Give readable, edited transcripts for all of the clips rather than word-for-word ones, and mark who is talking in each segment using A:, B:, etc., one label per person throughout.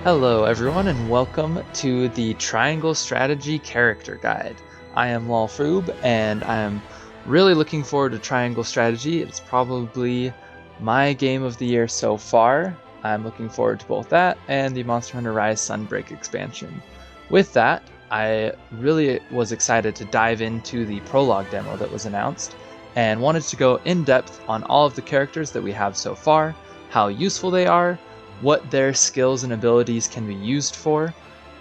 A: Hello everyone and welcome to the Triangle Strategy Character Guide. I am Lolfroob and I am really looking forward to Triangle Strategy. It's probably my game of the year so far. I'm looking forward to both that and the Monster Hunter Rise Sunbreak expansion. With that, I really was excited to dive into the Prologue demo that was announced and wanted to go in depth on all of the characters that we have so far, how useful they are, what their skills and abilities can be used for,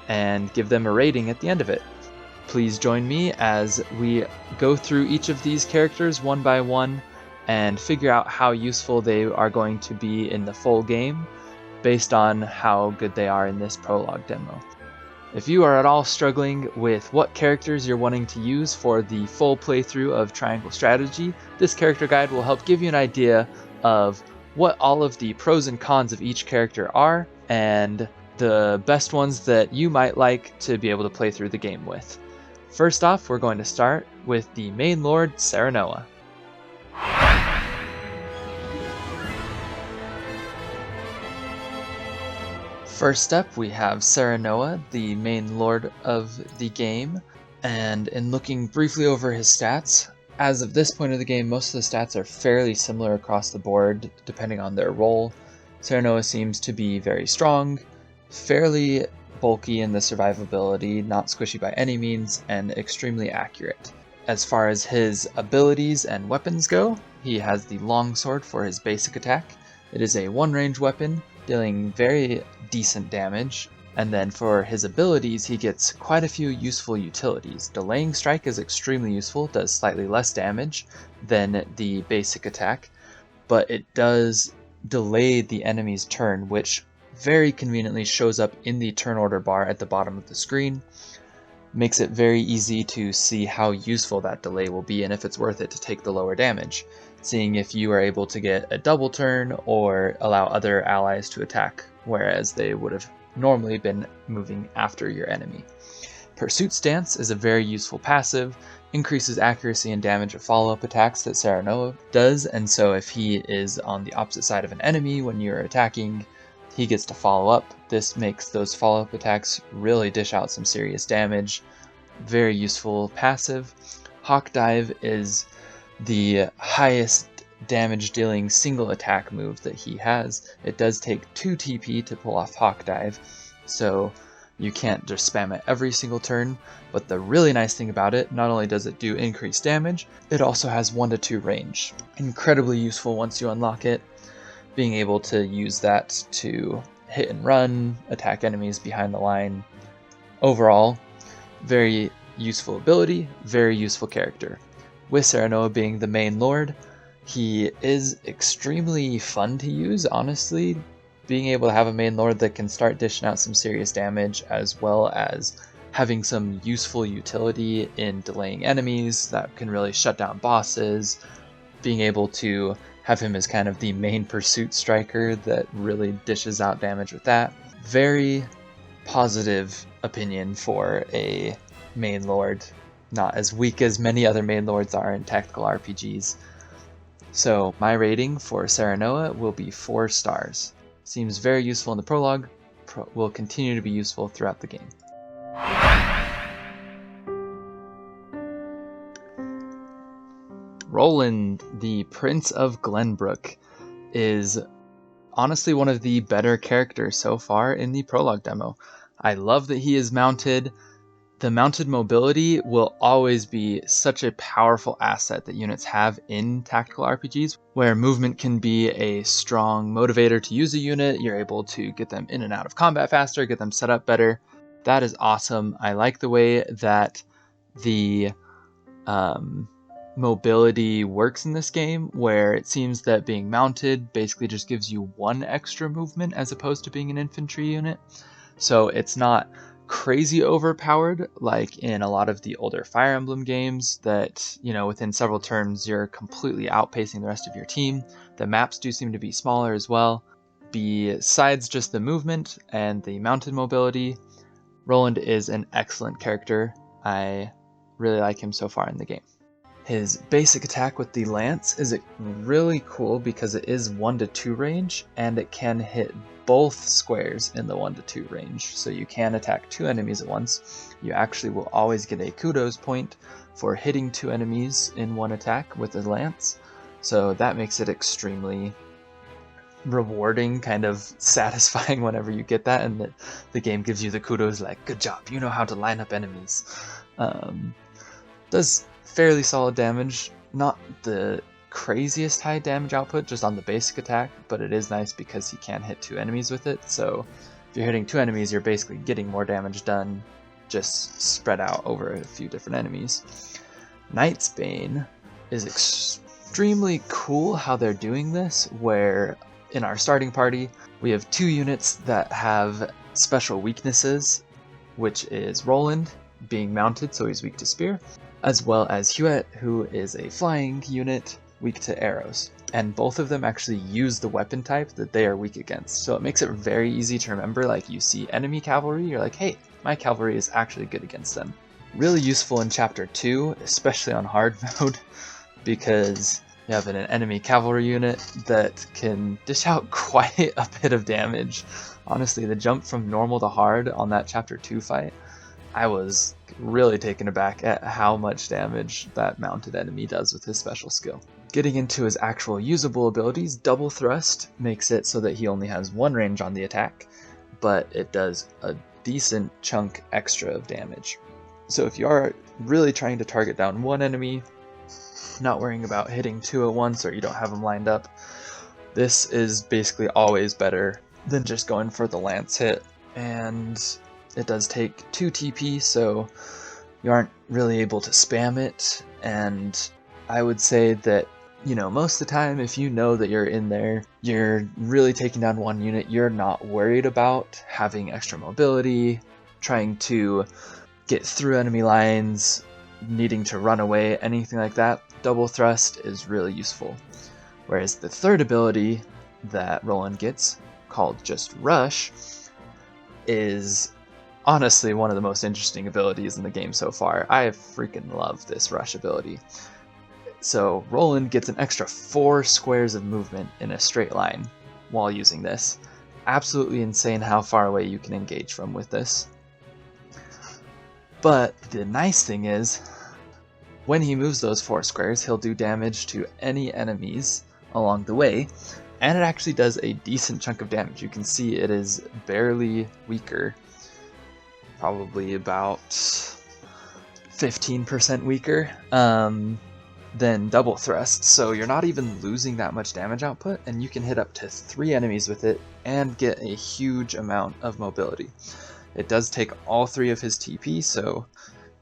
A: and give them a rating at the end of it. Please join me as we go through each of these characters one by one and figure out how useful they are going to be in the full game based on how good they are in this prologue demo. If you are at all struggling with what characters you're wanting to use for the full playthrough of Triangle Strategy, this character guide will help give you an idea of what all of the pros and cons of each character are, and the best ones that you might like to be able to play through the game with. First off, we're going to start with the main lord, Serenoa. First up, we have Serenoa, the main lord of the game, and in looking briefly over his stats, as of this point of the game, most of the stats are fairly similar across the board, depending on their role. Serenoa seems to be very strong, fairly bulky in the survivability, not squishy by any means, and extremely accurate. As far as his abilities and weapons go, he has the longsword for his basic attack. It is a one-range weapon, dealing very decent damage. And then for his abilities, he gets quite a few useful utilities. Delaying Strike is extremely useful, does slightly less damage than the basic attack, but it does delay the enemy's turn, which very conveniently shows up in the turn order bar at the bottom of the screen. Makes it very easy to see how useful that delay will be and if it's worth it to take the lower damage, seeing if you are able to get a double turn or allow other allies to attack, whereas they would have normally been moving after your enemy. Pursuit Stance is a very useful passive, increases accuracy and damage of follow-up attacks that Serenoa does, and so if he is on the opposite side of an enemy when you're attacking, he gets to follow up. This makes those follow-up attacks really dish out some serious damage. Very useful passive. Hawk Dive is the highest damage dealing single attack move that he has. It does take 2 TP to pull off Hawk Dive, so you can't just spam it every single turn, but the really nice thing about it, not only does it do increased damage, it also has 1 to 2 range. Incredibly useful once you unlock it, being able to use that to hit and run, attack enemies behind the line. Overall, very useful ability, very useful character. With Serenoa being the main lord, he is extremely fun to use, honestly. Being able to have a main lord that can start dishing out some serious damage, as well as having some useful utility in delaying enemies that can really shut down bosses. Being able to have him as kind of the main pursuit striker that really dishes out damage with that. Very positive opinion for a main lord. Not as weak as many other main lords are in tactical RPGs. So my rating for Serenoa will be 4 stars. Seems very useful in the prologue, will continue to be useful throughout the game. Roland, the Prince of Glenbrook, is honestly one of the better characters so far in the prologue demo. I love that he is mounted. The mounted mobility will always be such a powerful asset that units have in tactical RPGs, where movement can be a strong motivator to use a unit. You're able to get them in and out of combat faster, get them set up better. That is awesome. I like the way that the mobility works in this game, where it seems that being mounted basically just gives you 1 extra movement as opposed to being an infantry unit. So it's not crazy overpowered like in a lot of the older Fire Emblem games that, within several turns you're completely outpacing the rest of your team. The maps do seem to be smaller as well. Besides just the movement and the mounted mobility, Roland is an excellent character. I really like him so far in the game. His basic attack with the lance is really cool because it is 1 to 2 range, and it can hit both squares in the 1 to 2 range. So you can attack 2 enemies at once. You actually will always get a kudos point for hitting 2 enemies in one attack with the lance. So that makes it extremely rewarding, kind of satisfying whenever you get that, and the game gives you the kudos like, good job, you know how to line up enemies. Does fairly solid damage, not the craziest high damage output just on the basic attack, but it is nice because he can hit 2 enemies with it, so if you're hitting 2 enemies you're basically getting more damage done, just spread out over a few different enemies. Knight's Bane is extremely cool how they're doing this, where in our starting party we have 2 units that have special weaknesses, which is Roland, being mounted so he's weak to spear, as well as Hughette, who is a flying unit weak to arrows. And both of them actually use the weapon type that they are weak against. So it makes it very easy to remember, like you see enemy cavalry, you're like, hey, my cavalry is actually good against them. Really useful in Chapter 2, especially on hard mode, because you have an enemy cavalry unit that can dish out quite a bit of damage. Honestly, the jump from normal to hard on that Chapter 2 fight, I was really taken aback at how much damage that mounted enemy does with his special skill. Getting into his actual usable abilities, Double Thrust makes it so that he only has 1 range on the attack, but it does a decent chunk extra of damage. So if you are really trying to target down 1 enemy, not worrying about hitting 2 at once or you don't have them lined up, this is basically always better than just going for the lance hit. And it does take 2 TP, so you aren't really able to spam it, and I would say that, you know, most of the time if you know that you're in there, you're really taking down 1 unit, you're not worried about having extra mobility, trying to get through enemy lines, needing to run away, anything like that. Double Thrust is really useful. Whereas the third ability that Roland gets, called just Rush, is honestly one of the most interesting abilities in the game so far. I freaking love this Rush ability. So Roland gets an extra 4 squares of movement in a straight line while using this. Absolutely insane how far away you can engage from with this. But the nice thing is, when he moves those 4 squares, he'll do damage to any enemies along the way, and it actually does a decent chunk of damage. You can see it is barely weaker, probably about 15% weaker than Double Thrust, so you're not even losing that much damage output, and you can hit up to 3 enemies with it and get a huge amount of mobility. It does take all 3 of his TP, so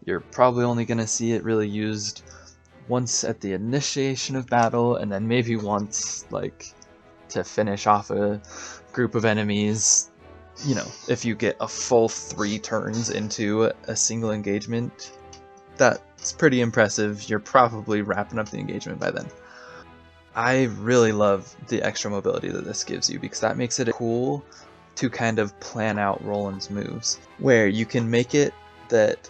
A: you're probably only going to see it really used once at the initiation of battle, and then maybe once, like, to finish off a group of enemies. You know, if you get a full 3 turns into a single engagement, that's pretty impressive. You're probably wrapping up the engagement by then. I really love the extra mobility that this gives you, because that makes it cool to kind of plan out Roland's moves, where you can make it that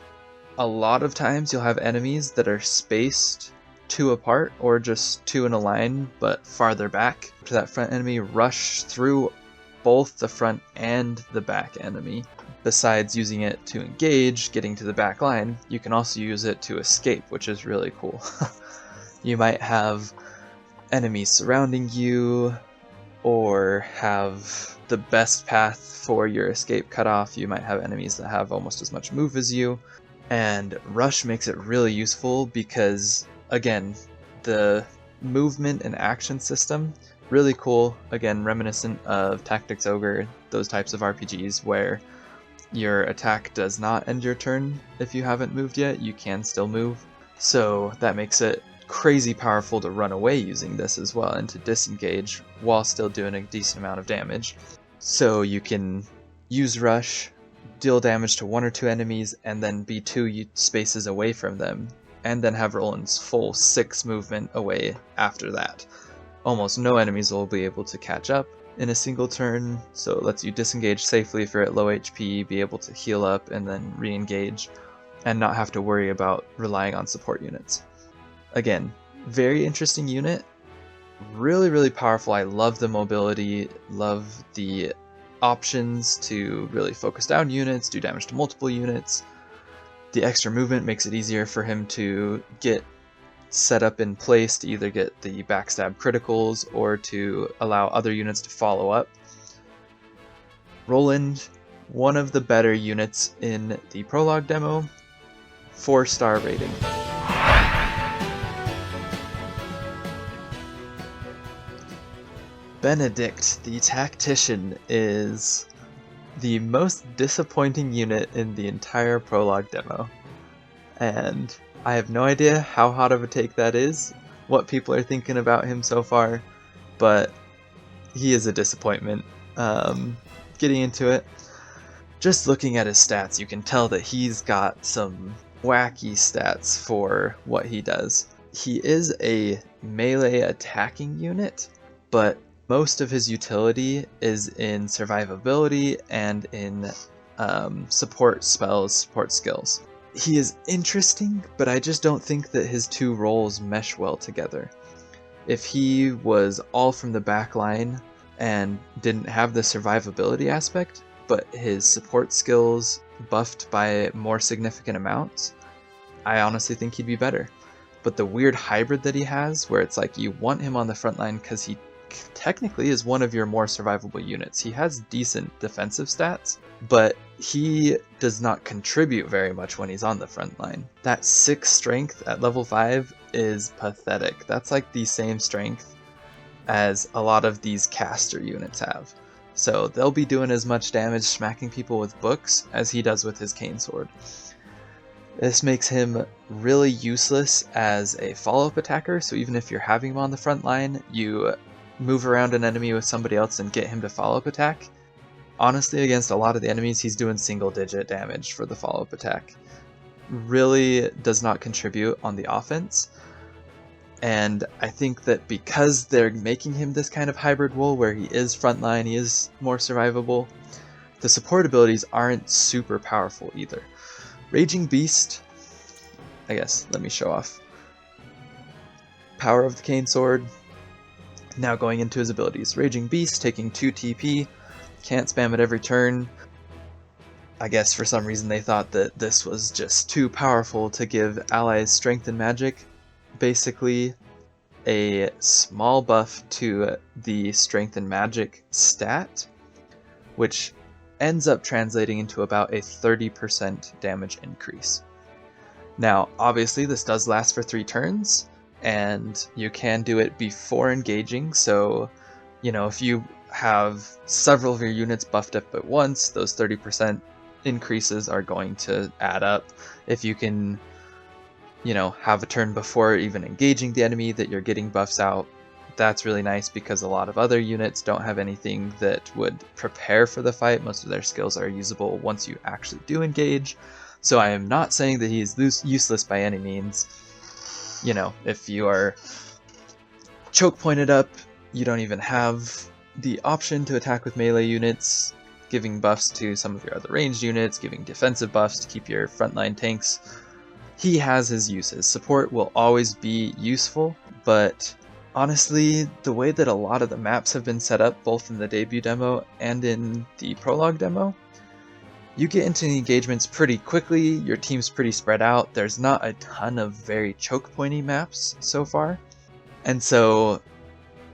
A: a lot of times you'll have enemies that are spaced 2 apart, or just 2 in a line but farther back to that front enemy, rush through both the front and the back enemy. Besides using it to engage, getting to the back line, you can also use it to escape, which is really cool. You might have enemies surrounding you, or have the best path for your escape cut off. You might have enemies that have almost as much move as you, and Rush makes it really useful because, again, the movement and action system, really cool, again, reminiscent of Tactics Ogre, those types of RPGs where your attack does not end your turn if you haven't moved yet, you can still move. So that makes it crazy powerful to run away using this as well, and to disengage while still doing a decent amount of damage. So you can use Rush, deal damage to 1 or 2 enemies, and then be 2 spaces away from them, and then have Roland's full 6 movement away after that. Almost no enemies will be able to catch up in a single turn, so it lets you disengage safely if you're at low HP, be able to heal up and then re-engage, and not have to worry about relying on support units. again, very interesting unit. Really, really powerful. I love the mobility, love the options to really focus down units, do damage to multiple units. The extra movement makes it easier for him to get set up in place to either get the backstab criticals or to allow other units to follow up. Roland, one of the better units in the Prologue demo, 4-star rating. Benedict, the Tactician, is the most disappointing unit in the entire Prologue demo. And I have no idea how hot of a take that is, what people are thinking about him so far, but he is a disappointment. Getting into it, just looking at his stats, you can tell that he's got some wacky stats for what he does. He is a melee attacking unit, but most of his utility is in survivability and in support spells, support skills. He is interesting, but I just don't think that his two roles mesh well together. If he was all from the back line and didn't have the survivability aspect, but his support skills buffed by more significant amounts, I honestly think he'd be better. But the weird hybrid that he has, where it's like you want him on the front line because he technically is one of your more survivable units. He has decent defensive stats, but he does not contribute very much when he's on the front line. That 6 strength at level 5 is pathetic. That's like the same strength as a lot of these caster units have. So they'll be doing as much damage smacking people with books as he does with his cane sword. This makes him really useless as a follow-up attacker, so even if you're having him on the front line, you move around an enemy with somebody else and get him to follow-up attack. Honestly, against a lot of the enemies, he's doing single-digit damage for the follow-up attack. Really does not contribute on the offense. And I think that because they're making him this kind of hybrid role where he is frontline, he is more survivable, the support abilities aren't super powerful either. Raging Beast, I guess, let me show off. Power of the Cane Sword. Now going into his abilities. Raging Beast, taking 2 TP, can't spam it every turn. I guess for some reason they thought that this was just too powerful to give allies strength and magic. Basically, a small buff to the strength and magic stat, which ends up translating into about a 30% damage increase. Now, obviously this does last for 3 turns, and you can do it before engaging, so, you know, if you have several of your units buffed up at once, those 30% increases are going to add up. If you can, you know, have a turn before even engaging the enemy that you're getting buffs out, that's really nice because a lot of other units don't have anything that would prepare for the fight. Most of their skills are usable once you actually do engage. So I am not saying that he is useless by any means. You know, if you are choke pointed up, you don't even have the option to attack with melee units, giving buffs to some of your other ranged units, giving defensive buffs to keep your frontline tanks. He has his uses. Support will always be useful, but honestly, the way that a lot of the maps have been set up, both in the debut demo and in the prologue demo, you get into the engagements pretty quickly, your team's pretty spread out, there's not a ton of very choke pointy maps so far, and so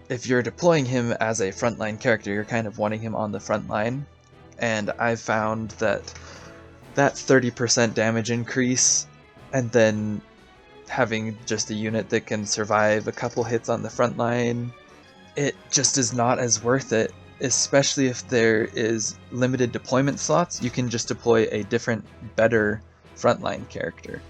A: if you're deploying him as a frontline character, you're kind of wanting him on the front line, and I've found that 30% damage increase, and then having just a unit that can survive a couple hits on the front line, it just is not as worth it. Especially if there is limited deployment slots, you can just deploy a different, better frontline character.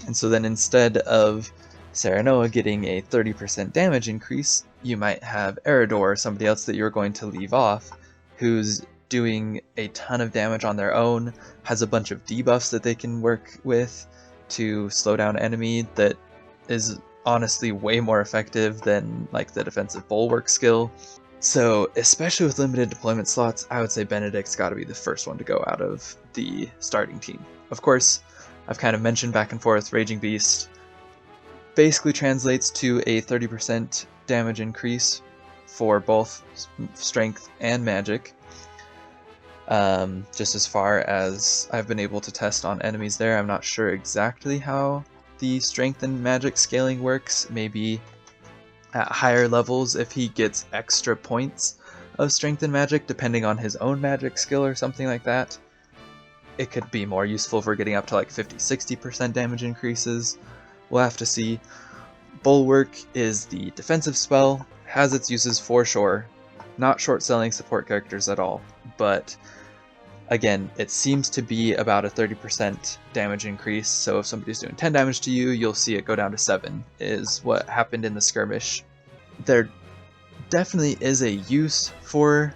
A: And so then instead of Serenoa getting a 30% damage increase, you might have Erador or somebody else that you're going to leave off, who's doing a ton of damage on their own, has a bunch of debuffs that they can work with to slow down enemy that is honestly way more effective than like the defensive bulwark skill. So, especially with limited deployment slots, I would say Benedict's got to be the first one to go out of the starting team. Of course, I've kind of mentioned back and forth Raging Beast. basically translates to a 30% damage increase for both strength and magic. Just as far as I've been able to test on enemies there, I'm not sure exactly how the strength and magic scaling works. Maybe at higher levels, if he gets extra points of strength and magic, depending on his own magic skill or something like that, it could be more useful for getting up to like 50-60% damage increases. We'll have to see. Bulwark is the defensive spell, has its uses for sure, not short-selling support characters at all, but again, it seems to be about a 30% damage increase, so if somebody's doing 10 damage to you, you'll see it go down to 7, is what happened in the skirmish. There definitely is a use for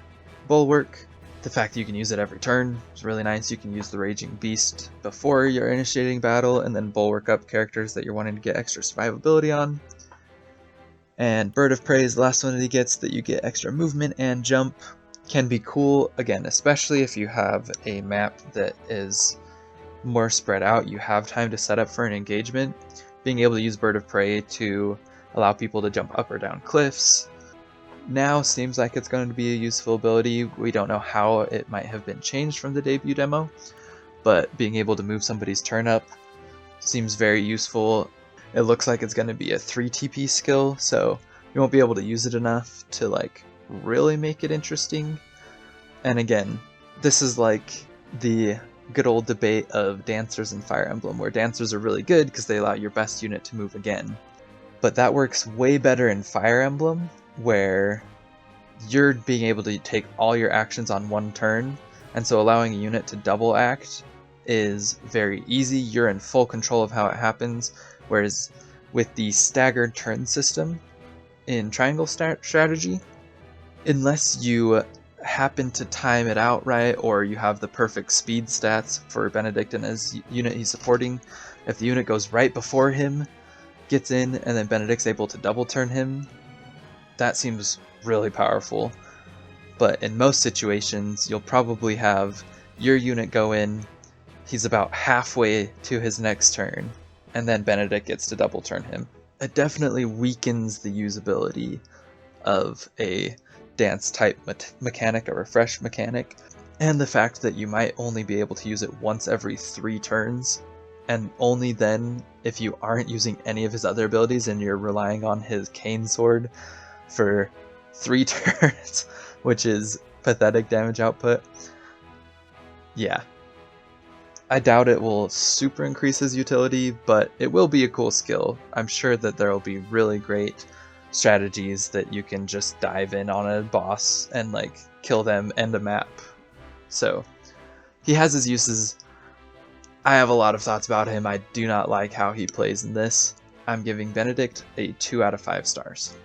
A: Bulwark. The fact that you can use it every turn is really nice. You can use the Raging Beast before you're initiating battle, and then Bulwark up characters that you're wanting to get extra survivability on. And Bird of Prey is the last one that he gets, that you get extra movement and jump. Can be cool, again, especially if you have a map that is more spread out, you have time to set up for an engagement. Being able to use Bird of Prey to allow people to jump up or down cliffs now seems like it's going to be a useful ability. We don't know how it might have been changed from the debut demo, but being able to move somebody's turn up seems very useful. It looks like it's going to be a 3 TP skill, so you won't be able to use it enough to like really make it interesting. And again, this is like the good old debate of Dancers and Fire Emblem, where Dancers are really good because they allow your best unit to move again. But that works way better in Fire Emblem, where you're being able to take all your actions on one turn, and so allowing a unit to double act is very easy. You're in full control of how it happens, whereas with the staggered turn system in Triangle Strategy, unless you happen to time it out right, or you have the perfect speed stats for Benedict and his unit he's supporting, if the unit goes right before him, gets in, and then Benedict's able to double turn him, that seems really powerful. But in most situations, you'll probably have your unit go in, he's about halfway to his next turn, and then Benedict gets to double turn him. It definitely weakens the usability of a dance type mechanic, a refresh mechanic, and the fact that you might only be able to use it once every 3 turns, and only then if you aren't using any of his other abilities and you're relying on his cane sword for 3 turns, which is pathetic damage output. Yeah, I doubt it will super increase his utility, but it will be a cool skill. I'm sure that there will be really great strategies that you can just dive in on a boss and like kill them, end a map. So he has his uses. I have a lot of thoughts about him. I do not like how he plays in this. I'm giving Benedict a 2 out of 5 stars.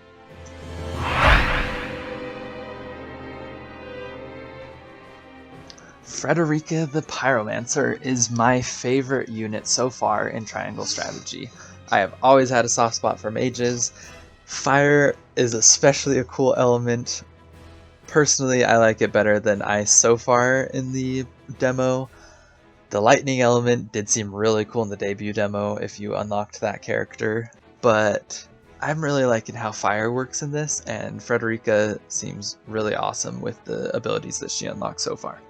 A: Frederica the Pyromancer is my favorite unit so far in Triangle Strategy. I have always had a soft spot for mages. Fire is especially a cool element. Personally, I like it better than ice so far in the demo. The lightning element did seem really cool in the debut demo if you unlocked that character, but I'm really liking how fire works in this, and Frederica seems really awesome with the abilities that she unlocked so far.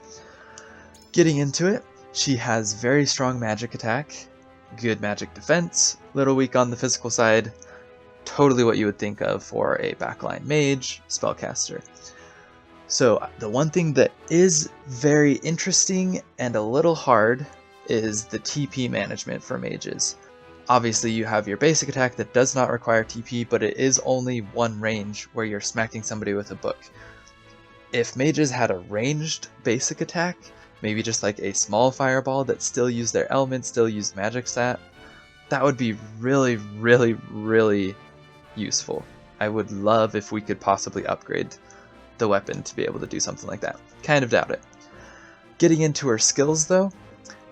A: Getting into it, she has very strong magic attack, good magic defense, little weak on the physical side, totally what you would think of for a backline mage spellcaster. So the one thing that is very interesting and a little hard is the TP management for mages. Obviously you have your basic attack that does not require TP, but it is only one range where you're smacking somebody with a book. If mages had a ranged basic attack, maybe just like a small fireball that still used their element, still used magic stat, that would be really, really, really useful. I would love if we could possibly upgrade the weapon to be able to do something like that. Kind of doubt it. Getting into her skills though,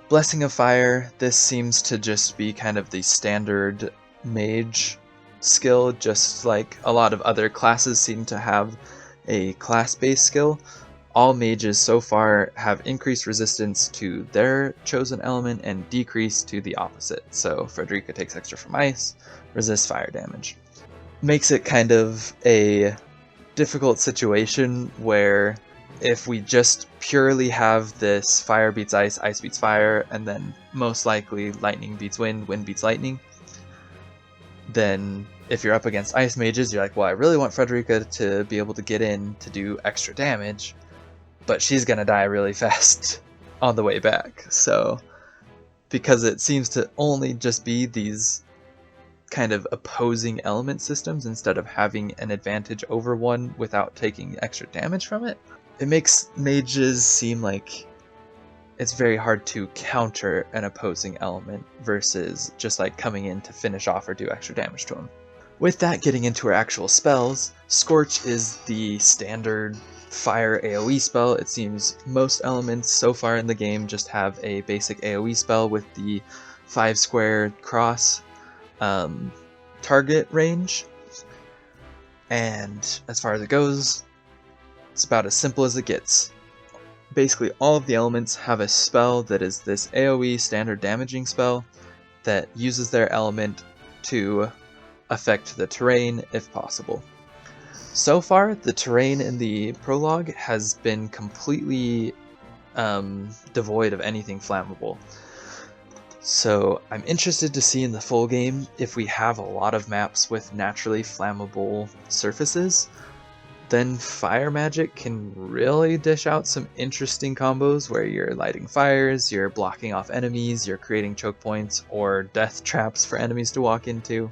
A: Blessing of Fire, this seems to just be kind of the standard mage skill, just like a lot of other classes seem to have a class-based skill. all mages so far have increased resistance to their chosen element and decreased to the opposite. So Frederica takes extra from ice, resists fire damage. Makes it kind of a difficult situation where if we just purely have this fire beats ice, ice beats fire, and then most likely lightning beats wind, wind beats lightning, then if you're up against ice mages, you're like, well, I really want Frederica to be able to get in to do extra damage, but she's gonna die really fast on the way back. So because it seems to only just be these kind of opposing element systems instead of having an advantage over one without taking extra damage from it, it makes mages seem like it's very hard to counter an opposing element versus just like coming in to finish off or do extra damage to them. With that, getting into our actual spells, Scorch is the standard fire AoE spell. It seems most elements so far in the game just have a basic AoE spell with the 5 square cross target range, and as far as it goes, it's about as simple as it gets. Basically all of the elements have a spell that is this AoE standard damaging spell that uses their element to affect the terrain if possible. So far, the terrain in the prologue has been completely devoid of anything flammable. So I'm interested to see in the full game if we have a lot of maps with naturally flammable surfaces. Then fire magic can really dish out some interesting combos where you're lighting fires, you're blocking off enemies, you're creating choke points or death traps for enemies to walk into.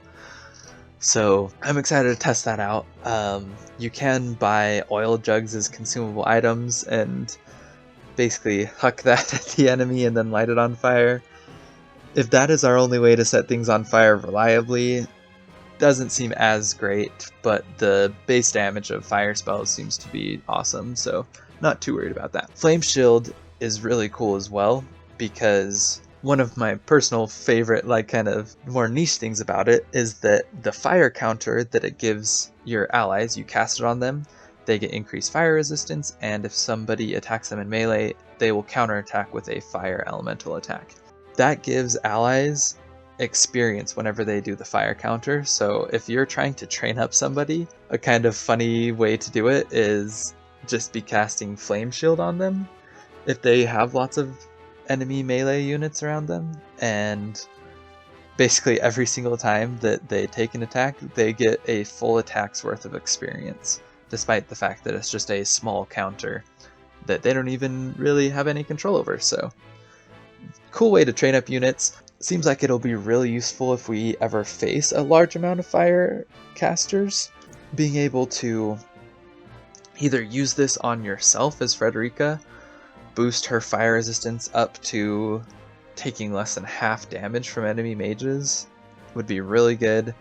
A: So I'm excited to test that out. You can buy oil jugs as consumable items and basically huck that at the enemy and then light it on fire. If that is our only way to set things on fire reliably, doesn't seem as great, but the base damage of fire spells seems to be awesome, so not too worried about that. Flame Shield is really cool as well, because one of my personal favorite, like kind of more niche things about it is that the fire counter that it gives your allies, you cast it on them, they get increased fire resistance, and if somebody attacks them in melee, they will counterattack with a fire elemental attack. That gives allies experience whenever they do the fire counter, so if you're trying to train up somebody, a kind of funny way to do it is just be casting Flame Shield on them if they have lots of enemy melee units around them, and basically every single time that they take an attack, they get a full attack's worth of experience, despite the fact that it's just a small counter that they don't even really have any control over. So cool way to train up units. Seems like it'll be really useful if we ever face a large amount of fire casters. Being able to either use this on yourself as Frederica, boost her fire resistance up to taking less than half damage from enemy mages would be really good,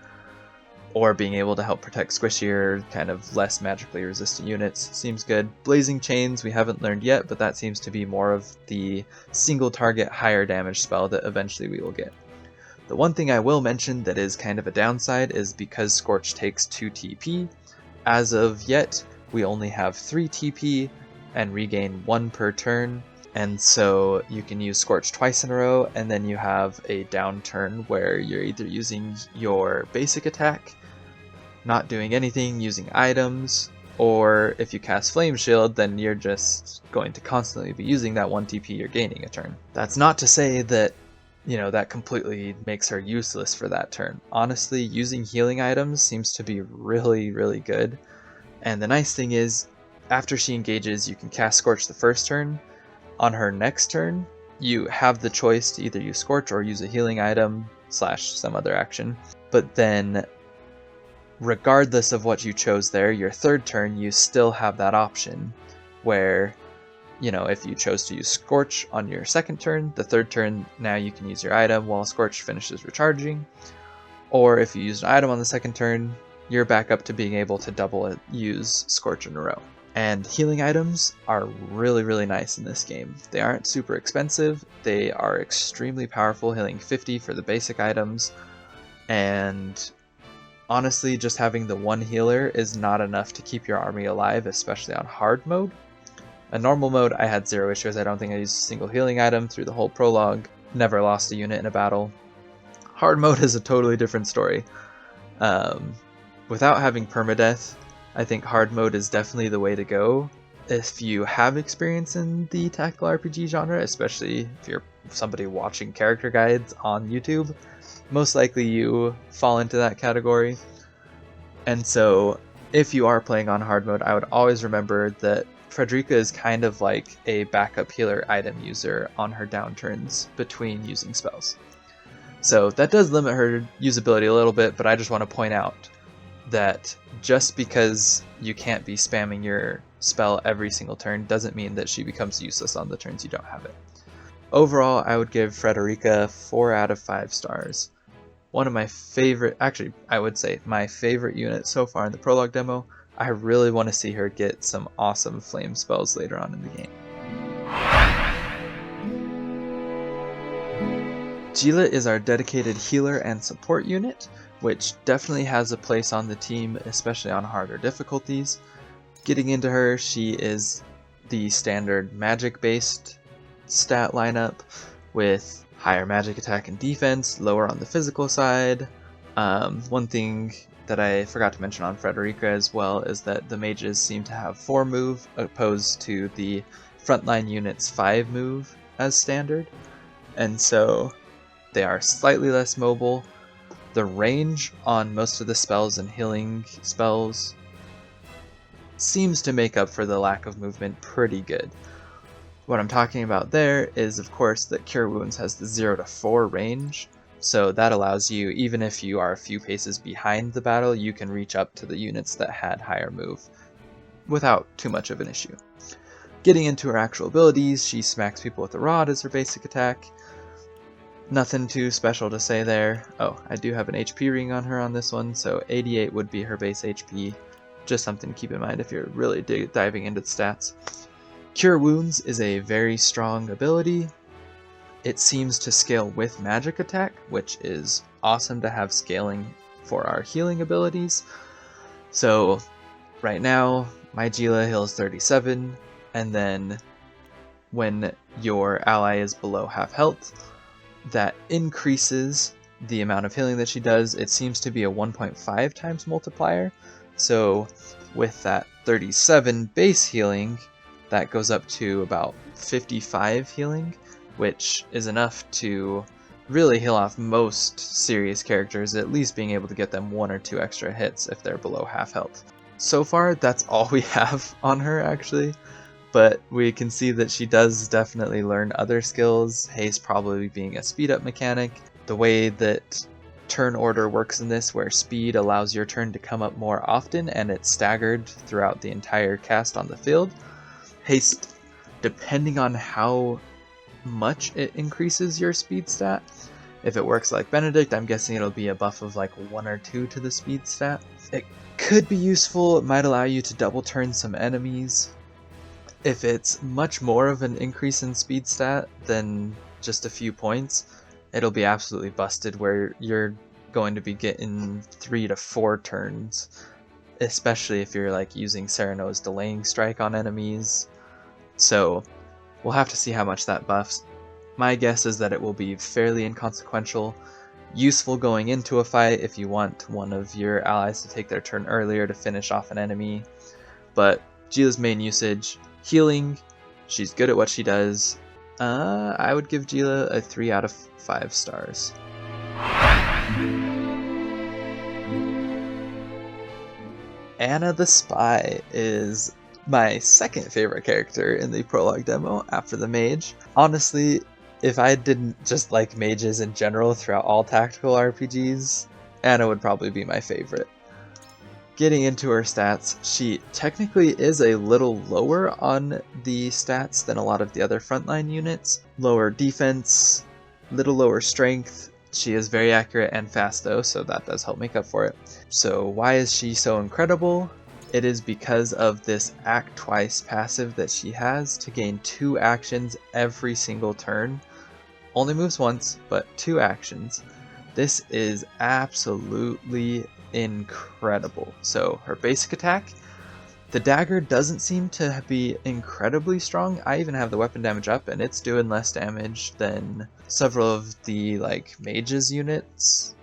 A: or being able to help protect squishier, kind of less magically resistant units seems good. Blazing Chains we haven't learned yet, but that seems to be more of the single target higher damage spell that eventually we will get. The one thing I will mention that is kind of a downside is because Scorch takes 2 TP, as of yet we only have 3 TP and regain 1 per turn, and so you can use Scorch twice in a row, and then you have a down turn where you're either using your basic attack, not doing anything, using items, or if you cast Flame Shield, then you're just going to constantly be using that 1 TP you're gaining a turn. That's not to say that, you know, that completely makes her useless for that turn. Honestly, using healing items seems to be really, really good, and the nice thing is, after she engages, you can cast Scorch the first turn. On her next turn, you have the choice to either use Scorch or use a healing item / some other action, but then regardless of what you chose there, your third turn you still have that option where, you know, if you chose to use Scorch on your second turn, the third turn now you can use your item while Scorch finishes recharging, or if you use an item on the second turn, you're back up to being able to double use Scorch in a row. And healing items are really, really nice in this game. They aren't super expensive, they are extremely powerful, healing 50 for the basic items, and honestly, just having the one healer is not enough to keep your army alive, especially on hard mode. In normal mode, I had 0 issues. I don't think I used a single healing item through the whole prologue. Never lost a unit in a battle. Hard mode is a totally different story. Without having permadeath, I think hard mode is definitely the way to go. If you have experience in the tactical RPG genre, especially if you're somebody watching character guides on YouTube, most likely you fall into that category. And so if you are playing on hard mode, I would always remember that Frederica is kind of like a backup healer item user on her downturns between using spells. So that does limit her usability a little bit, but I just want to point out that just because you can't be spamming your spell every single turn doesn't mean that she becomes useless on the turns you don't have it. Overall, I would give Frederica 4 out of 5 stars. One of my favorite, actually I would say my favorite unit so far in the prologue demo. I really want to see her get some awesome flame spells later on in the game. Geela is our dedicated healer and support unit, which definitely has a place on the team, especially on harder difficulties. Getting into her, she is the standard magic-based stat lineup with higher magic attack and defense, lower on the physical side. One thing that I forgot to mention on Frederica as well is that the mages seem to have 4 move opposed to the frontline unit's 5 move as standard, and so they are slightly less mobile. The range on most of the spells and healing spells seems to make up for the lack of movement pretty good. What I'm talking about there is, of course, that Cure Wounds has the 0 to 4 range, so that allows you, even if you are a few paces behind the battle, you can reach up to the units that had higher move without too much of an issue. Getting into her actual abilities, she smacks people with a rod as her basic attack. Nothing too special to say there. Oh, I do have an HP ring on her on this one, so 88 would be her base HP. Just something to keep in mind if you're really diving into the stats. Cure Wounds is a very strong ability. It seems to scale with magic attack, which is awesome to have scaling for our healing abilities. So right now, my Geela heals 37, and then when your ally is below half health, that increases the amount of healing that she does. It seems to be a 1.5 times multiplier. So with that 37 base healing, that goes up to about 55 healing, which is enough to really heal off most serious characters, at least being able to get them 1 or 2 extra hits if they're below half health. So far, that's all we have on her actually. But we can see that she does definitely learn other skills, haste probably being a speed up mechanic. The way that turn order works in this, where speed allows your turn to come up more often and it's staggered throughout the entire cast on the field. Haste, depending on how much it increases your speed stat. If it works like Benedict, I'm guessing it'll be a buff of like 1 or 2 to the speed stat. It could be useful, it might allow you to double turn some enemies. If it's much more of an increase in speed stat than just a few points, it'll be absolutely busted where you're going to be getting 3 to 4 turns, especially if you're like using Serenoa's delaying strike on enemies. So we'll have to see how much that buffs. My guess is that it will be fairly inconsequential, useful going into a fight if you want one of your allies to take their turn earlier to finish off an enemy. But Geela's main usage, healing, she's good at what she does. I would give Geela a 3 out of 5 stars. Anna the Spy is my second favorite character in the prologue demo after the mage. Honestly, if I didn't just like mages in general throughout all tactical RPGs, Anna would probably be my favorite. Getting into her stats, she technically is a little lower on the stats than a lot of the other frontline units. Lower defense, little lower strength. She is very accurate and fast though, so that does help make up for it. So why is she so incredible? It is because of this act twice passive that she has to gain 2 actions every single turn. Only moves once, but 2 actions. This is absolutely incredible. So her basic attack, The dagger doesn't seem to be incredibly strong. I even have the weapon damage up and it's doing less damage than several of the like mages units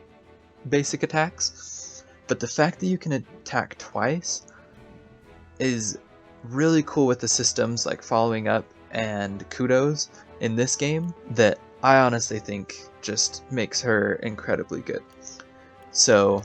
A: basic attacks. But the fact that you can attack twice is really cool with the systems like following up and kudos in this game that I honestly think just makes her incredibly good. So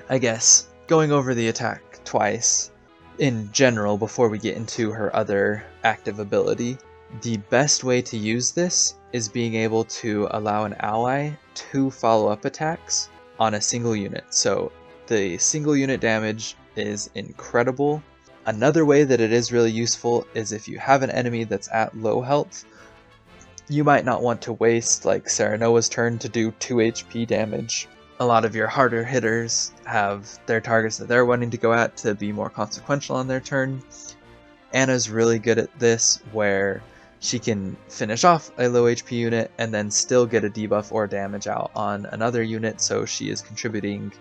A: I guess going over the attack twice in general before we get into her other active ability, the best way to use this is being able to allow an ally 2 follow-up attacks on a single unit. So the single unit damage is incredible. Another way that it is really useful is if you have an enemy that's at low health, you might not want to waste like Serenoa's turn to do 2 HP damage. A lot of your harder hitters have their targets that they're wanting to go at to be more consequential on their turn. Anna's really good at this, where she can finish off a low HP unit and then still get a debuff or damage out on another unit, so she is contributing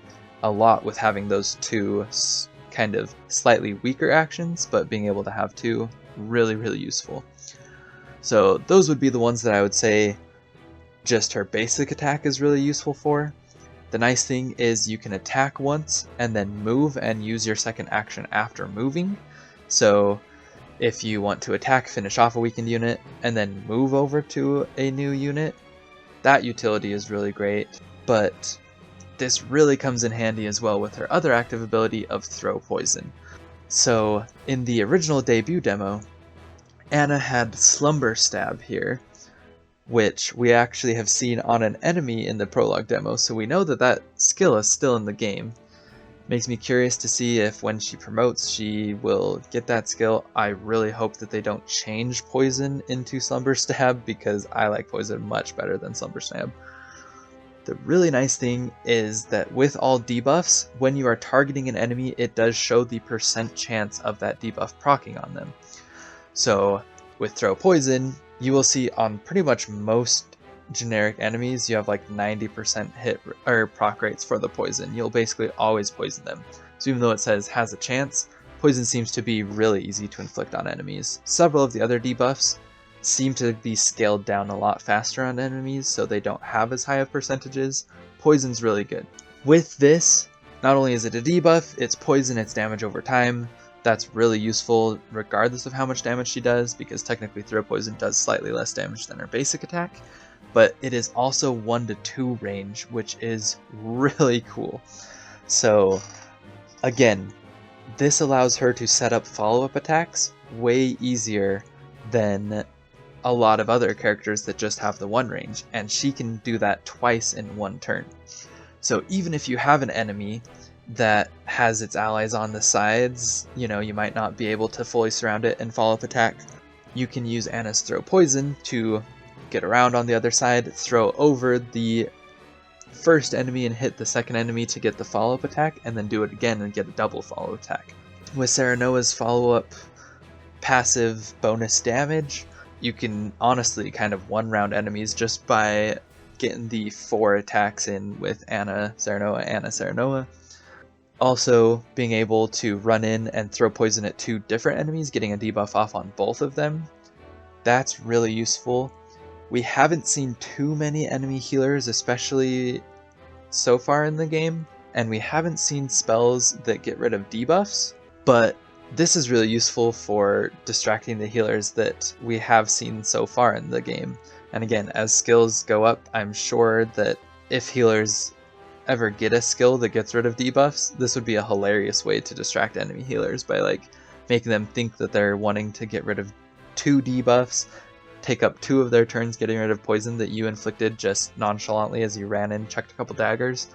A: a lot with having those 2 kind of slightly weaker actions, but being able to have 2 really useful. So those would be the ones that I would say just her basic attack is really useful for. The nice thing is you can attack once and then move and use your second action after moving. So if you want to attack, finish off a weakened unit, and then move over to a new unit, that utility is really great. But this really comes in handy as well with her other active ability of Throw Poison. So in the original debut demo, Anna had Slumber Stab here, which we actually have seen on an enemy in the Prologue demo, so we know that that skill is still in the game. Makes me curious to see if when she promotes she will get that skill. I really hope that they don't change Poison into Slumber Stab, because I like Poison much better than Slumber Stab. The really nice thing is that with all debuffs, when you are targeting an enemy, it does show the % chance of that debuff proccing on them. So with Throw Poison, you will see on pretty much most generic enemies, you have like 90% hit or proc rates for the poison. You'll basically always poison them. So even though it says has a chance, poison seems to be really easy to inflict on enemies. Several of the other debuffs seem to be scaled down a lot faster on enemies, so they don't have as high of percentages. Poison's really good. With this, not only is it a debuff, it's poison, it's damage over time. That's really useful regardless of how much damage she does, because technically Throw Poison does slightly less damage than her basic attack, but it is also 1 to 2 range, which is really cool. So again, this allows her to set up follow-up attacks way easier than a lot of other characters that just have the 1 range, and she can do that twice in 1 turn. So even if you have an enemy that has its allies on the sides, you know, you might not be able to fully surround it and follow-up attack, you can use Anna's Throw Poison to get around on the other side, throw over the first enemy and hit the second enemy to get the follow-up attack, and then do it again and get a double follow-up attack. With Serenoa's follow-up passive bonus damage, you can honestly kind of one-round enemies just by getting the 4 attacks in with Anna, Serenoa. Also, being able to run in and throw poison at 2 different enemies, getting a debuff off on both of them, that's really useful. We haven't seen too many enemy healers, especially so far in the game, and we haven't seen spells that get rid of debuffs, but this is really useful for distracting the healers that we have seen so far in the game. And again, as skills go up, I'm sure that if healers ever get a skill that gets rid of debuffs, this would be a hilarious way to distract enemy healers by like making them think that they're wanting to get rid of 2 debuffs, take up 2 of their turns getting rid of poison that you inflicted just nonchalantly as you ran in, chucked a couple daggers.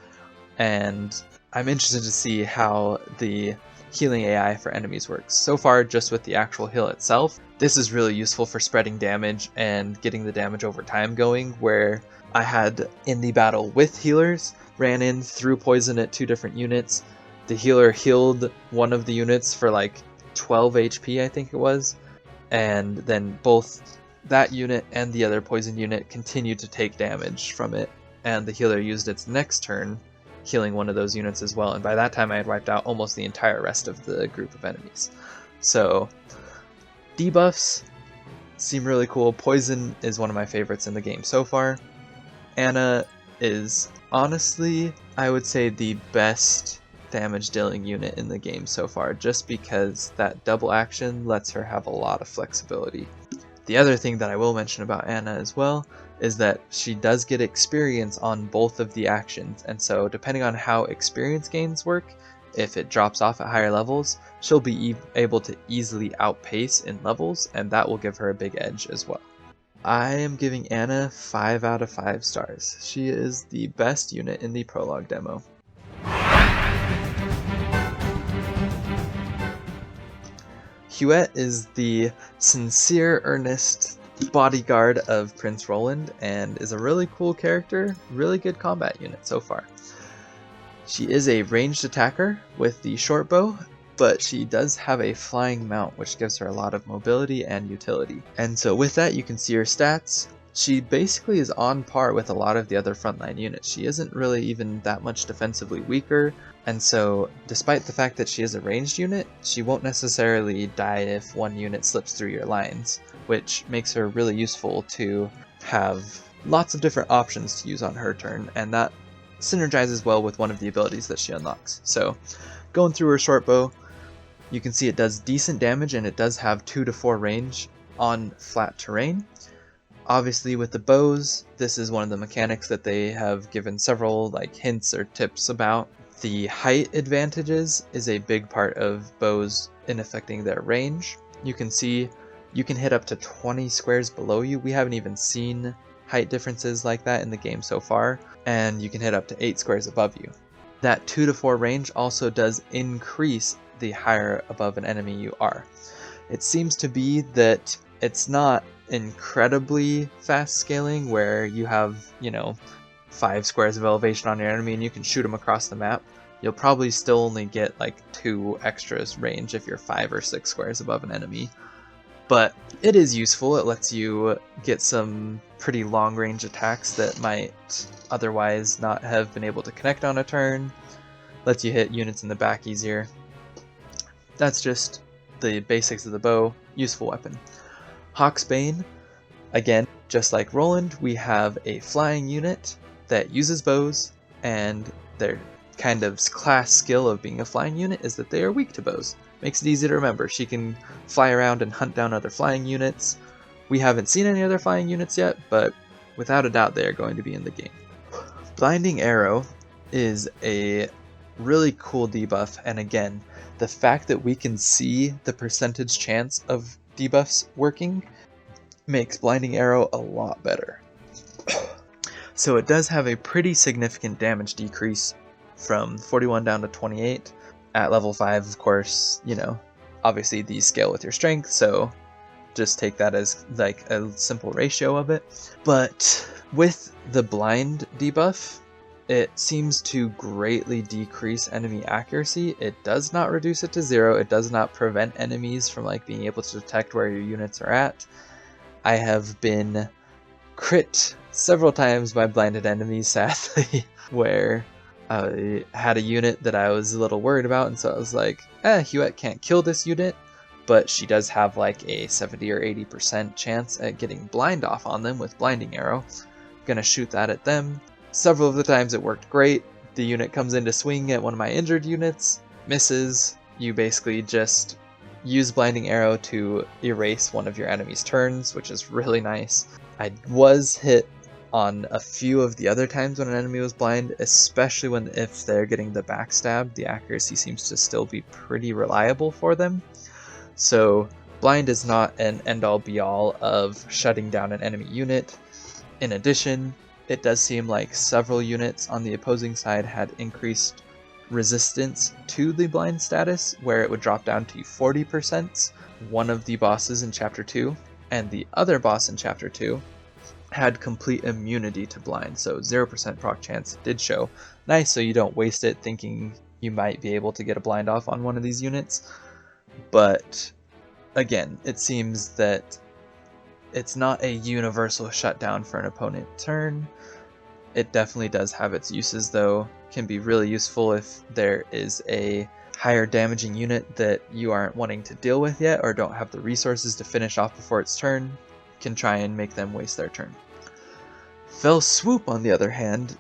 A: And I'm interested to see how the healing AI for enemies works. So far, just with the actual heal itself, this is really useful for spreading damage and getting the damage over time going, where I had in the battle with healers, ran in, threw poison at 2 different units. The healer healed one of the units for like 12 HP, I think it was, and then both that unit and the other poison unit continued to take damage from it, and the healer used its next turn healing one of those units as well, and by that time I had wiped out almost the entire rest of the group of enemies. So debuffs seem really cool. Poison is one of my favorites in the game so far. Anna is honestly, I would say, the best damage dealing unit in the game so far, just because that double action lets her have a lot of flexibility. The other thing that I will mention about Anna as well is that she does get experience on both of the actions, and so depending on how experience gains work, if it drops off at higher levels, she'll be able to easily outpace in levels, and that will give her a big edge as well. I am giving Anna 5 out of 5 stars. She is the best unit in the Prologue demo. Hughette is the sincere, earnest bodyguard of Prince Roland and is a really cool character, really good combat unit so far. She is a ranged attacker with the short bow, but she does have a flying mount, which gives her a lot of mobility and utility. And so with that, you can see her stats. She basically is on par with a lot of the other frontline units. She isn't really even that much defensively weaker, and so despite the fact that she is a ranged unit, she won't necessarily die if one unit slips through your lines, which makes her really useful to have lots of different options to use on her turn, and that synergizes well with one of the abilities that she unlocks. So going through her short bow, you can see it does decent damage, and it does have 2 to 4 range on flat terrain. Obviously with the bows, this is one of the mechanics that they have given several hints or tips about. The height advantages is a big part of bows in affecting their range. You can see you can hit up to 20 squares below you. We haven't even seen height differences like that in the game so far, and you can hit up to 8 squares above you. That 2 to 4 range also does increase the higher above an enemy you are. It seems to be that it's not incredibly fast scaling where you have, 5 squares of elevation on your enemy and you can shoot them across the map. You'll probably still only get 2 extras range if you're 5 or 6 squares above an enemy. But it is useful. It lets you get some pretty long range attacks that might otherwise not have been able to connect on a turn. Lets you hit units in the back easier. That's just the basics of the bow. Useful weapon. Hawksbane, again, just like Roland, we have a flying unit that uses bows, and their kind of class skill of being a flying unit is that they are weak to bows. Makes it easy to remember. She can fly around and hunt down other flying units. We haven't seen any other flying units yet, but without a doubt they are going to be in the game. Blinding Arrow is a really cool debuff, and again, the fact that we can see the percentage chance of debuffs working makes Blinding Arrow a lot better. So it does have a pretty significant damage decrease from 41 down to 28. At level 5, of course, obviously these scale with your strength, so just take that as a simple ratio of it. But with the blind debuff, it seems to greatly decrease enemy accuracy. It does not reduce it to 0. It does not prevent enemies from being able to detect where your units are at. I have been crit several times by blinded enemies, sadly, where I had a unit that I was a little worried about, and so I was like, Hughette can't kill this unit, but she does have a 70 or 80% chance at getting blind off on them with Blinding Arrow. Gonna shoot that at them. Several of the times it worked great. The unit comes in to swing at one of my injured units, misses. You basically just use Blinding Arrow to erase one of your enemy's turns, which is really nice. I was hit on a few of the other times when an enemy was blind, especially if they're getting the backstab. The accuracy seems to still be pretty reliable for them. So blind is not an end-all be-all of shutting down an enemy unit. In addition, it does seem like several units on the opposing side had increased resistance to the blind status, where it would drop down to 40%. One of the bosses in Chapter 2 and the other boss in Chapter 2 had complete immunity to blind, so 0% proc chance did show. Nice, so you don't waste it thinking you might be able to get a blind off on one of these units. But again, it seems that it's not a universal shutdown for an opponent turn. It definitely does have its uses though. can be really useful if there is a higher damaging unit that you aren't wanting to deal with yet or don't have the resources to finish off before its turn. You can try and make them waste their turn. Fell Swoop, on the other hand,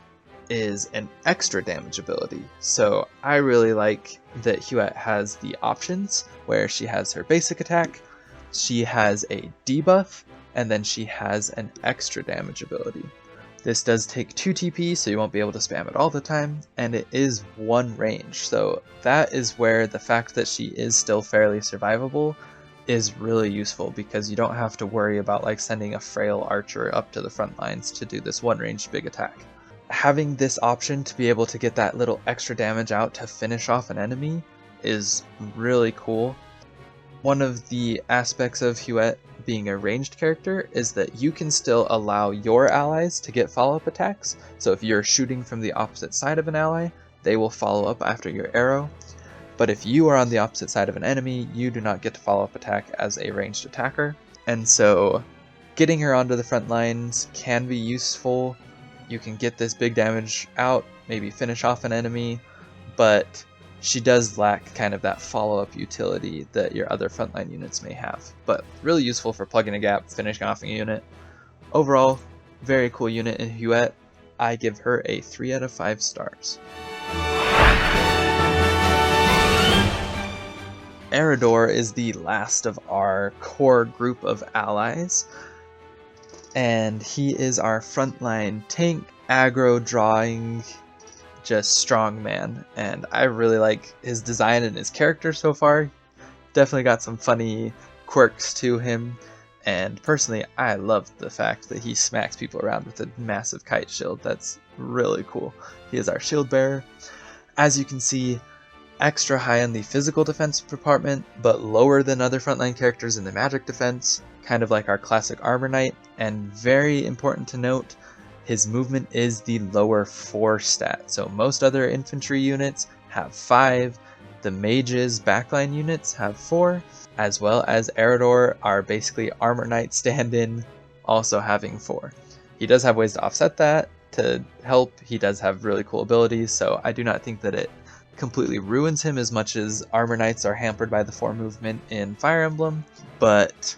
A: is an extra damage ability. So I really like that Hughette has the options where she has her basic attack, she has a debuff, and then she has an extra damage ability. This does take 2 TP, so you won't be able to spam it all the time, and it is 1 range. So that is where the fact that she is still fairly survivable is really useful, because you don't have to worry about like sending a frail archer up to the front lines to do this 1 range big attack. Having this option to be able to get that little extra damage out to finish off an enemy is really cool. One of the aspects of Hughette being a ranged character is that you can still allow your allies to get follow-up attacks. So if you're shooting from the opposite side of an ally, they will follow up after your arrow. But if you are on the opposite side of an enemy, you do not get to follow-up attack as a ranged attacker. And so getting her onto the front lines can be useful. You can get this big damage out, maybe finish off an enemy, but she does lack kind of that follow-up utility that your other frontline units may have. But really useful for plugging a gap, finishing off a unit. Overall, very cool unit in Hughette. I give her a 3 out of 5 stars. Erador is the last of our core group of allies, and he is our frontline tank, aggro drawing, just strong man, and I really like his design and his character so far. Definitely got some funny quirks to him, and personally I love the fact that he smacks people around with a massive kite shield. That's really cool. He is our shield bearer. As you can see, extra high on the physical defense department, but lower than other frontline characters in the magic defense, kind of like our classic armor knight. And very important to note, his movement is the lower 4 stat. So most other infantry units have 5, the mages backline units have 4, as well as Erador, our basically armor knight stand-in, also having 4. He does have ways to offset that to help. He does have really cool abilities, so I do not think that it completely ruins him as much as armor knights are hampered by the 4 movement in Fire Emblem, but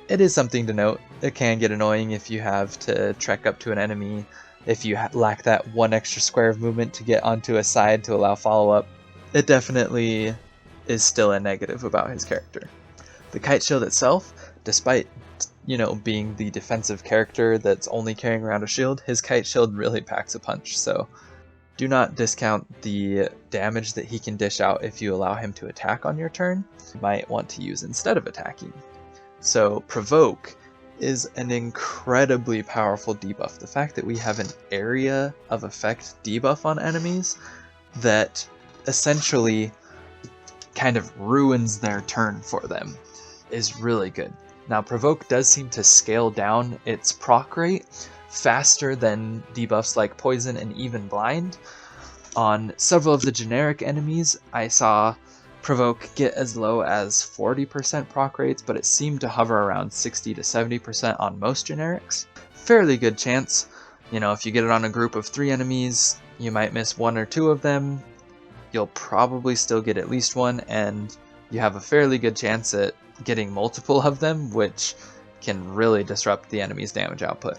A: it is something to note. It can get annoying if you have to trek up to an enemy, if you lack that 1 extra square of movement to get onto a side to allow follow-up. It definitely is still a negative about his character. The kite shield itself, despite being the defensive character that's only carrying around a shield, his kite shield really packs a punch, so do not discount the damage that he can dish out if you allow him to attack on your turn. You might want to use instead of attacking. So Provoke is an incredibly powerful debuff. The fact that we have an area of effect debuff on enemies that essentially kind of ruins their turn for them is really good. Now Provoke does seem to scale down its proc rate faster than debuffs like Poison and even Blind. On several of the generic enemies, I saw Provoke get as low as 40% proc rates, but it seemed to hover around 60 to 70% on most generics. Fairly good chance. If you get it on a group of 3 enemies, you might miss 1 or 2 of them. You'll probably still get at least 1, and you have a fairly good chance at getting multiple of them, which can really disrupt the enemy's damage output.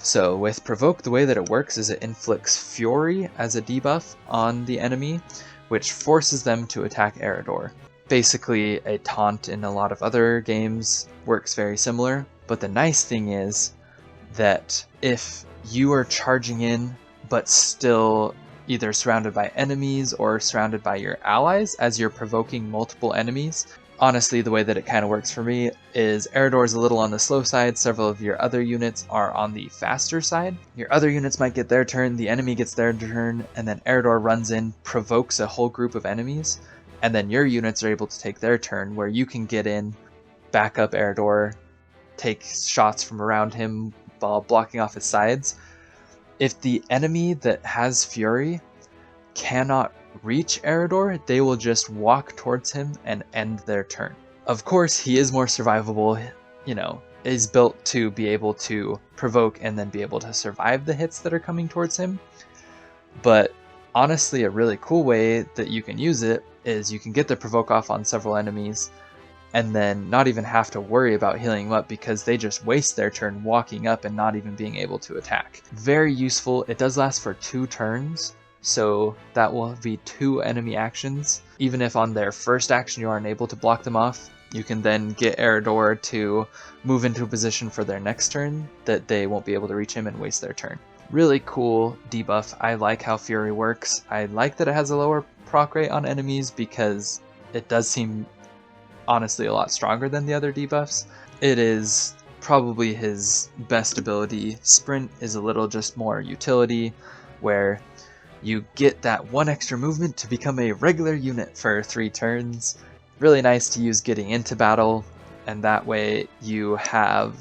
A: So with Provoke, the way that it works is it inflicts Fury as a debuff on the enemy, which forces them to attack Erador. Basically, a taunt in a lot of other games works very similar, but the nice thing is that if you are charging in, but still either surrounded by enemies or surrounded by your allies as you're provoking multiple enemies, honestly, the way that it kind of works for me is Erador is a little on the slow side, several of your other units are on the faster side. Your other units might get their turn, the enemy gets their turn, and then Erador runs in, provokes a whole group of enemies, and then your units are able to take their turn, where you can get in, back up Erador, take shots from around him while blocking off his sides. If the enemy that has Fury cannot reach Erador, they will just walk towards him and end their turn. Of course, he is more survivable, is built to be able to provoke and then be able to survive the hits that are coming towards him. But honestly, a really cool way that you can use it is you can get the provoke off on several enemies and then not even have to worry about healing them up because they just waste their turn walking up and not even being able to attack. Very useful. It does last for 2 turns, so that will be 2 enemy actions. Even if on their first action you aren't able to block them off, you can then get Erador to move into a position for their next turn that they won't be able to reach him and waste their turn. Really cool debuff. I like how Fury works. I like that it has a lower proc rate on enemies because it does seem honestly a lot stronger than the other debuffs. It is probably his best ability. Sprint is a little just more utility, where you get that 1 extra movement to become a regular unit for 3 turns. Really nice to use getting into battle, and that way you have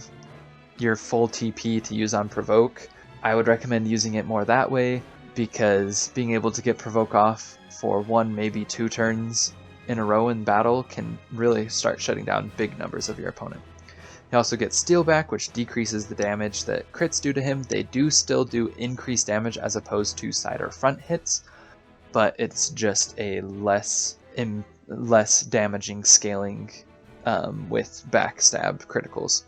A: your full TP to use on provoke. I would recommend using it more that way, because being able to get provoke off for 1, maybe 2 turns in a row in battle can really start shutting down big numbers of your opponent. He also gets Steel back, which decreases the damage that crits do to him. They do still do increased damage as opposed to side or front hits, but it's just a less damaging scaling with backstab criticals.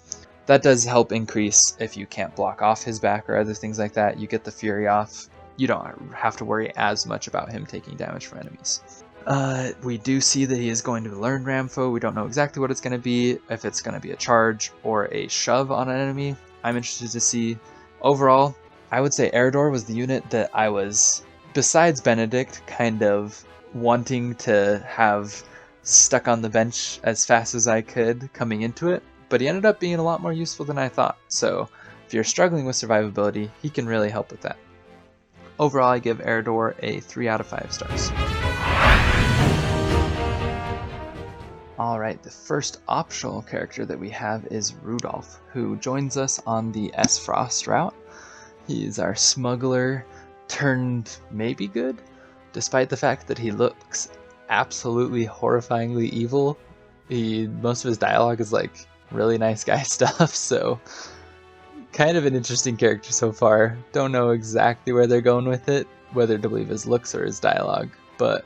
A: That does help increase if you can't block off his back or other things like that. You get the Fury off, you don't have to worry as much about him taking damage from enemies. We do see that he is going to learn Ramfo. We don't know exactly what it's going to be, if it's going to be a charge or a shove on an enemy. I'm interested to see. Overall, I would say Erador was the unit that I was, besides Benedict, kind of wanting to have stuck on the bench as fast as I could coming into it, but he ended up being a lot more useful than I thought. So if you're struggling with survivability, he can really help with that. Overall, I give Erador a 3 out of 5 stars. Alright, the first optional character that we have is Rudolph, who joins us on the S-Frost route. He is our smuggler turned maybe good, despite the fact that he looks absolutely horrifyingly evil. Most of his dialogue is like really nice guy stuff, so kind of an interesting character so far. Don't know exactly where they're going with it, whether to believe his looks or his dialogue, but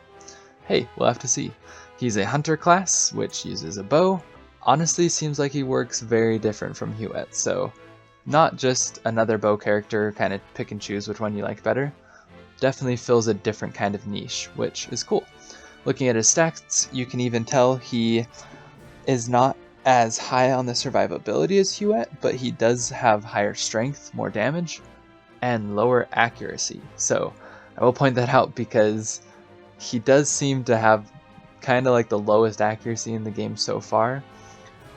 A: hey, we'll have to see. He's a hunter class, which uses a bow. Honestly, seems like he works very different from Hughette, so not just another bow character, kind of pick and choose which one you like better. Definitely fills a different kind of niche, which is cool. Looking at his stats, you can even tell he is not as high on the survivability as Hughette, but he does have higher strength, more damage, and lower accuracy. So I will point that out because he does seem to have kind of like the lowest accuracy in the game so far,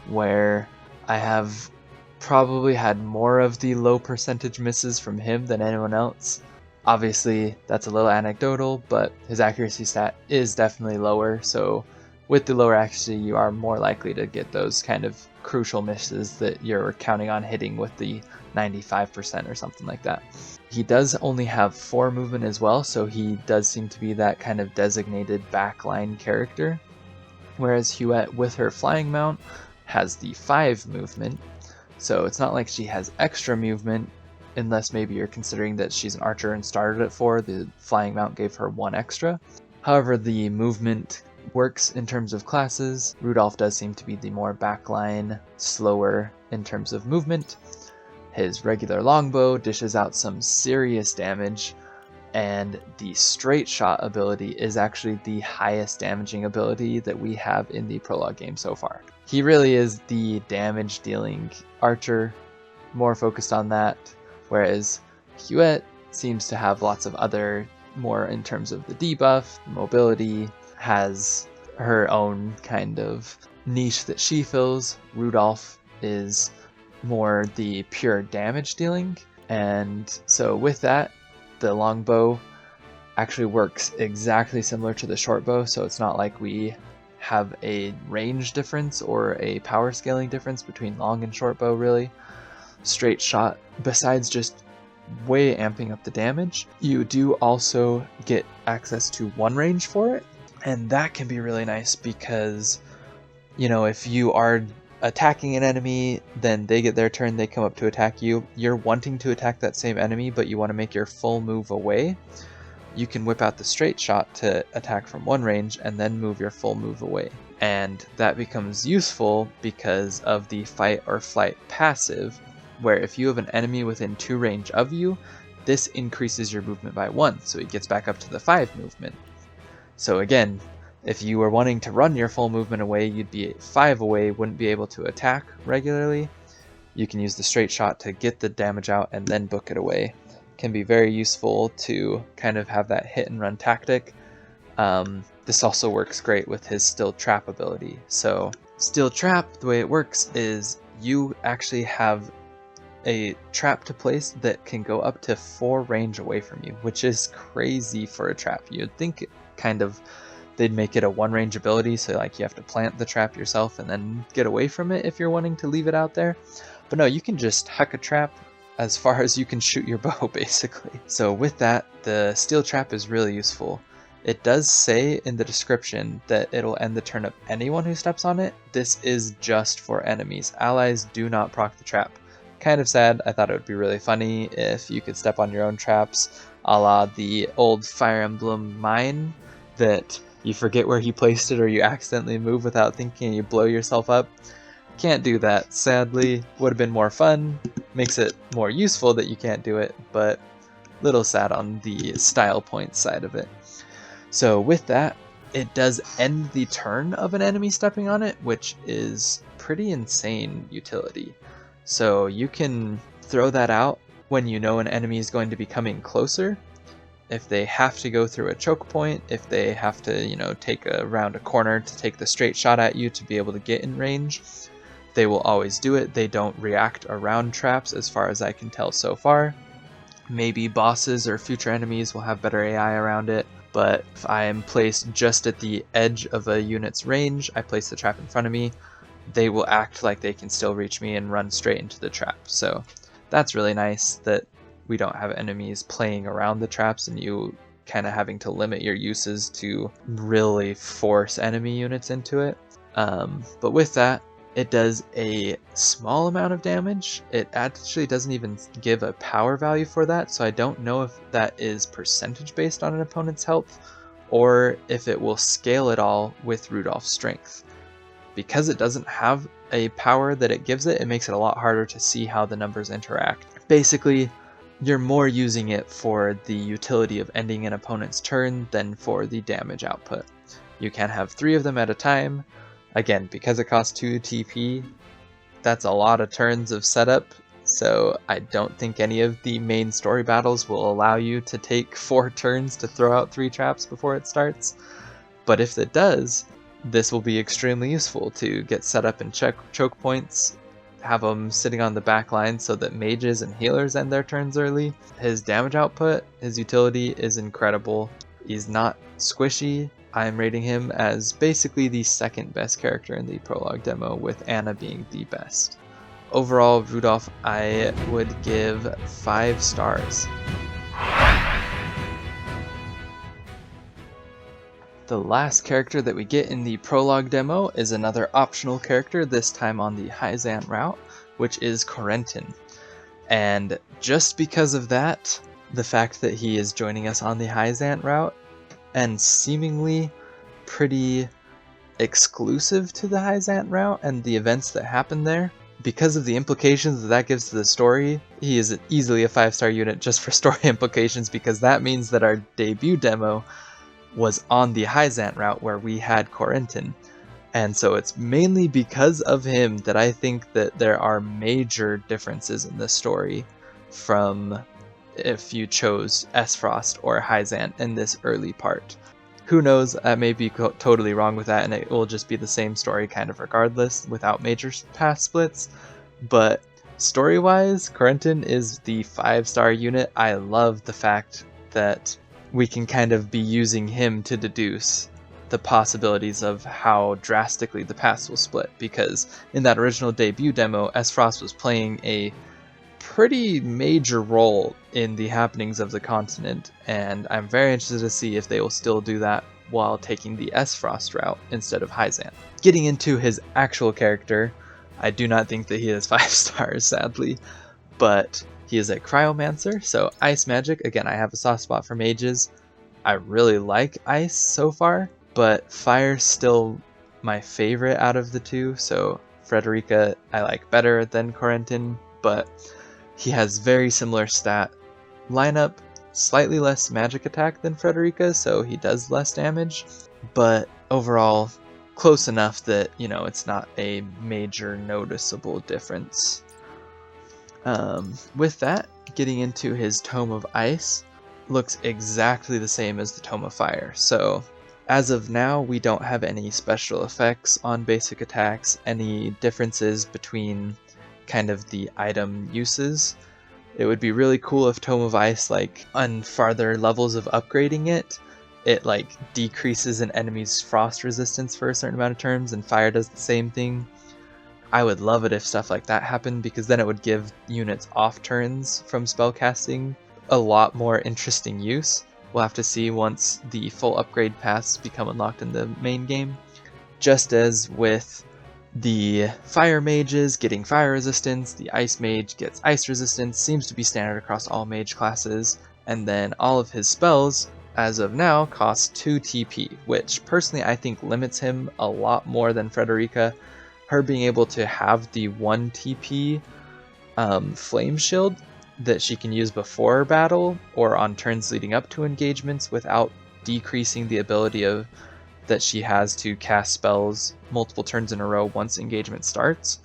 A: where I have probably had more of the low percentage misses from him than anyone else. Obviously, that's a little anecdotal, but his accuracy stat is definitely lower, so with the lower accuracy, you are more likely to get those kind of crucial misses that you're counting on hitting with the 95% or something like that. He does only have 4 movement as well, so he does seem to be that kind of designated backline character, whereas Hughette, with her flying mount, has the 5 movement, so it's not like she has extra movement, unless maybe you're considering that she's an archer and started at 4, the flying mount gave her 1 extra. However, the movement works in terms of classes. Rudolph does seem to be the more backline, slower in terms of movement. His regular longbow dishes out some serious damage, and the straight shot ability is actually the highest damaging ability that we have in the Prologue game so far. He really is the damage dealing archer, more focused on that, whereas Hughette seems to have lots of other, more in terms of the debuff, mobility, has her own kind of niche that she fills. Rudolph is more the pure damage dealing, and so with that, the longbow actually works exactly similar to the short bow, so it's not like we have a range difference or a power scaling difference between long and short bow really. Straight shot, besides just way amping up the damage, you do also get access to 1 range for it, and that can be really nice because, you know, if you are attacking an enemy, then they get their turn, they come up to attack you. You're wanting to attack that same enemy, but you want to make your full move away. you can whip out the straight shot to attack from one range and then move your full move away. And that becomes useful because of the fight or flight passive, where if you have an enemy within 2 range of you, this increases your movement by 1, so it gets back up to the 5 movement. So again, if you were wanting to run your full movement away, you'd be 5 away, wouldn't be able to attack regularly. You can use the straight shot to get the damage out and then book it away. Can be very useful to kind of have that hit and run tactic. This also works great with his Still Trap ability. So Still Trap, the way it works is you actually have a trap to place that can go up to 4 range away from you, which is crazy for a trap. You'd think kind of they'd make it a 1 range ability, so like you have to plant the trap yourself and then get away from it if you're wanting to leave it out there. But no, you can just huck a trap as far as you can shoot your bow, basically. So with that, the Steel Trap is really useful. It does say in the description that it'll end the turn of anyone who steps on it. This is just for enemies. Allies do not proc the trap. Kind of sad. I thought it would be really funny if you could step on your own traps, a la the old Fire Emblem mine, that you forget where you placed it or you accidentally move without thinking and you blow yourself up. Can't do that, sadly. Would have been more fun. Makes it more useful that you can't do it, but little sad on the style point side of it. So with that, it does end the turn of an enemy stepping on it, which is pretty insane utility. So you can throw that out when you know an enemy is going to be coming closer. If they have to go through a choke point, if they have to, take around a corner to take the straight shot at you to be able to get in range, they will always do it. They don't react around traps as far as I can tell so far. Maybe bosses or future enemies will have better AI around it, but if I am placed just at the edge of a unit's range, I place the trap in front of me, they will act like they can still reach me and run straight into the trap. So that's really nice that we don't have enemies playing around the traps and you kind of having to limit your uses to really force enemy units into it. But with that, it does a small amount of damage. It actually doesn't even give a power value for that, so I don't know if that is percentage based on an opponent's health or if it will scale it all with Rudolph's strength. Because it doesn't have a power that it gives it, it makes it a lot harder to see how the numbers interact. Basically, you're more using it for the utility of ending an opponent's turn than for the damage output. You can have 3 of them at a time. Again, because it costs 2 TP, that's a lot of turns of setup, so I don't think any of the main story battles will allow you to take 4 turns to throw out 3 traps before it starts. But if it does, this will be extremely useful to get set up in choke points, have them sitting on the back line so that mages and healers end their turns early. His damage output, his utility is incredible. He's not squishy. I'm rating him as basically the second best character in the Prologue demo, with Anna being the best. Overall, Rudolph I would give 5 stars. The last character that we get in the Prologue demo is another optional character, this time on the Hyzant route, which is Corentin. And just because of that, the fact that he is joining us on the Hyzant route, and seemingly pretty exclusive to the Hyzant route and the events that happen there, because of the implications that gives to the story, he is easily a 5-star unit just for story implications, because that means that our debut demo was on the Hyzant route where we had Corentin. And so it's mainly because of him that I think that there are major differences in the story from if you chose S-Frost or Hyzant in this early part. Who knows, I may be totally wrong with that and it will just be the same story kind of regardless without major path splits, but story-wise, Corentin is the 5-star unit. I love the fact that we can kind of be using him to deduce the possibilities of how drastically the paths will split, because in that original debut demo, S-Frost was playing a pretty major role in the happenings of the continent, and I'm very interested to see if they will still do that while taking the S-Frost route instead of Hyzant. Getting into his actual character, I do not think that he is 5 stars, sadly, but he is a Cryomancer, so ice magic. Again, I have a soft spot for mages. I really like ice so far, but fire's still my favorite out of the two, so Frederica I like better than Corentin, but he has very similar stat lineup, slightly less magic attack than Frederica, so he does less damage, but overall close enough that, you know, it's not a major noticeable difference. With that, getting into his Tome of Ice looks exactly the same as the Tome of Fire. So as of now, we don't have any special effects on basic attacks, any differences between kind of the item uses. It would be really cool if Tome of Ice, like, on farther levels of upgrading it, like decreases an enemy's frost resistance for a certain amount of turns, and Fire does the same thing. I would love it if stuff like that happened, because then it would give units off turns from spellcasting a lot more interesting use. We'll have to see once the full upgrade paths become unlocked in the main game. Just as with the fire mages getting fire resistance, the ice mage gets ice resistance, seems to be standard across all mage classes, and then all of his spells, as of now, cost 2 TP, which personally I think limits him a lot more than Frederica. Her being able to have the 1 TP flame shield that she can use before battle or on turns leading up to engagements without decreasing the ability that she has to cast spells multiple turns in a row once engagement starts.